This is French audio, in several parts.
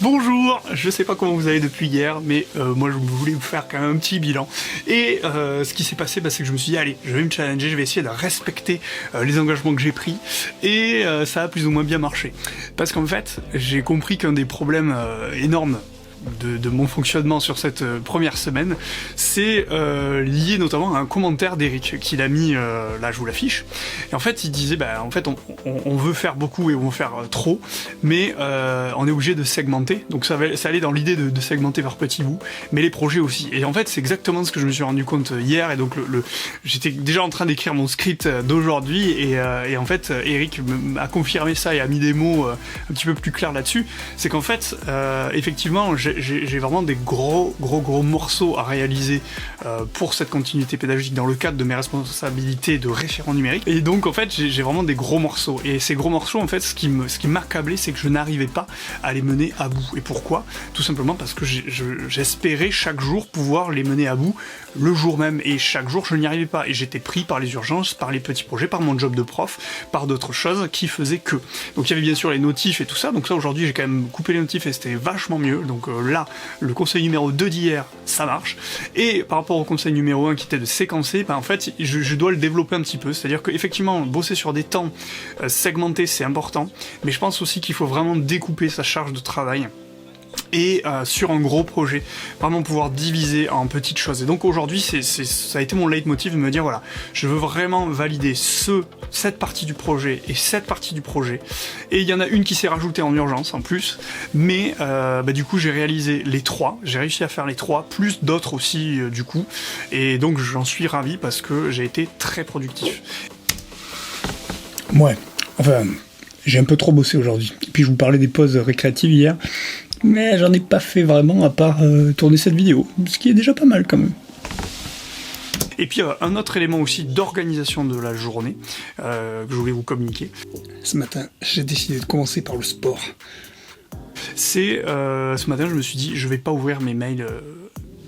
Bonjour, je sais pas comment vous allez depuis hier, mais moi je voulais vous faire quand même un petit bilan. Et ce qui s'est passé, c'est que je me suis dit, allez, je vais me challenger, je vais essayer de respecter les engagements que j'ai pris, et ça a plus ou moins bien marché. Parce qu'en fait, j'ai compris qu'un des problèmes énormes de mon fonctionnement sur cette première semaine, c'est lié notamment à un commentaire d'Eric qu'il a mis, là je vous l'affiche, et en fait il disait, en fait on veut faire beaucoup et on veut faire trop, mais on est obligé de segmenter, donc ça allait dans l'idée de segmenter par petits bouts, mais les projets aussi, et en fait c'est exactement ce que je me suis rendu compte hier, et donc j'étais déjà en train d'écrire mon script d'aujourd'hui, et en fait Eric a confirmé ça et a mis des mots un petit peu plus clairs là-dessus, c'est qu'en fait effectivement j'ai vraiment des gros morceaux à réaliser pour cette continuité pédagogique dans le cadre de mes responsabilités de référent numérique. Et donc en fait j'ai vraiment des gros morceaux. Et ces gros morceaux, en fait, ce qui m'accablait, c'est que je n'arrivais pas à les mener à bout. Et pourquoi? Tout simplement parce que j'espérais chaque jour pouvoir les mener à bout le jour même. Et chaque jour je n'y arrivais pas. Et j'étais pris par les urgences, par les petits projets, par mon job de prof, par d'autres choses qui faisaient que. Donc il y avait bien sûr les notifs et tout ça. Donc ça aujourd'hui j'ai quand même coupé les notifs et c'était vachement mieux. Donc là, le conseil numéro 2 d'hier, ça marche. Et par rapport au conseil numéro 1 qui était de séquencer, en fait, je dois le développer un petit peu. C'est-à-dire qu'effectivement, bosser sur des temps segmentés, c'est important. Mais je pense aussi qu'il faut vraiment découper sa charge de travail. Et sur un gros projet, vraiment pouvoir diviser en petites choses. Et donc aujourd'hui, ça a été mon leitmotiv de me dire, voilà, je veux vraiment valider cette partie du projet et cette partie du projet. Et il y en a une qui s'est rajoutée en urgence en plus, mais du coup j'ai réalisé les 3, j'ai réussi à faire les 3, plus d'autres aussi du coup. Et donc j'en suis ravi parce que j'ai été très productif. Ouais, enfin, j'ai un peu trop bossé aujourd'hui. Puis je vous parlais des pauses récréatives hier. Mais j'en ai pas fait vraiment à part tourner cette vidéo, ce qui est déjà pas mal quand même. Et puis un autre élément aussi d'organisation de la journée que je voulais vous communiquer. Ce matin, j'ai décidé de commencer par le sport. C'est ce matin, je me suis dit, je vais pas ouvrir mes mails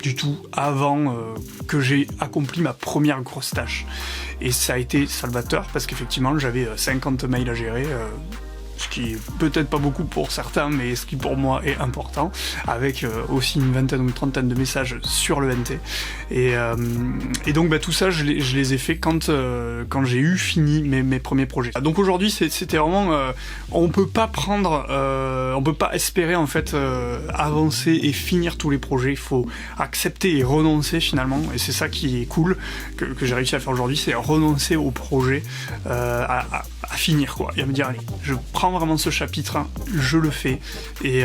du tout avant que j'ai accompli ma première grosse tâche. Et ça a été salvateur parce qu'effectivement j'avais 50 mails à gérer. Ce qui est peut-être pas beaucoup pour certains, mais ce qui pour moi est important, avec aussi une vingtaine ou une trentaine de messages sur le NT. Et donc tout ça, je les ai fait quand j'ai eu fini mes premiers projets. Donc aujourd'hui, c'était vraiment... on peut pas espérer en fait avancer et finir tous les projets, il faut accepter et renoncer finalement, et c'est ça qui est cool, que j'ai réussi à faire aujourd'hui, c'est renoncer au projet à finir quoi, et à me dire allez, je prends vraiment ce chapitre, je le fais, et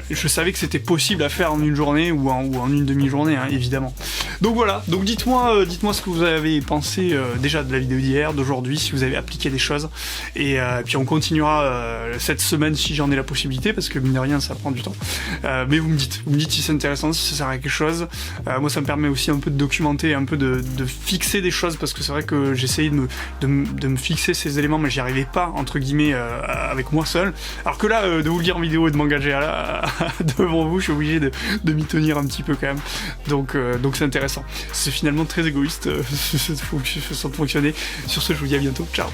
je savais que c'était possible à faire en une journée ou en une demi-journée, évidemment. Donc voilà, donc dites-moi ce que vous avez pensé déjà de la vidéo d'hier, d'aujourd'hui, si vous avez appliqué des choses, et puis on continuera cette semaine si j'en ai la possibilité, parce que mine de rien ça prend du temps, mais vous me dites si c'est intéressant, si ça sert à quelque chose. Moi ça me permet aussi un peu de documenter, un peu de fixer des choses, parce que c'est vrai que j'essayais de me fixer ces éléments, mais j'y arrivais pas, entre guillemets, avec moi seul, alors que là, de vous le dire en vidéo et de m'engager devant vous, je suis obligé de m'y tenir un petit peu quand même, donc c'est intéressant, c'est finalement très égoïste cette façon de fonctionner. Sur ce, je vous dis à bientôt, ciao.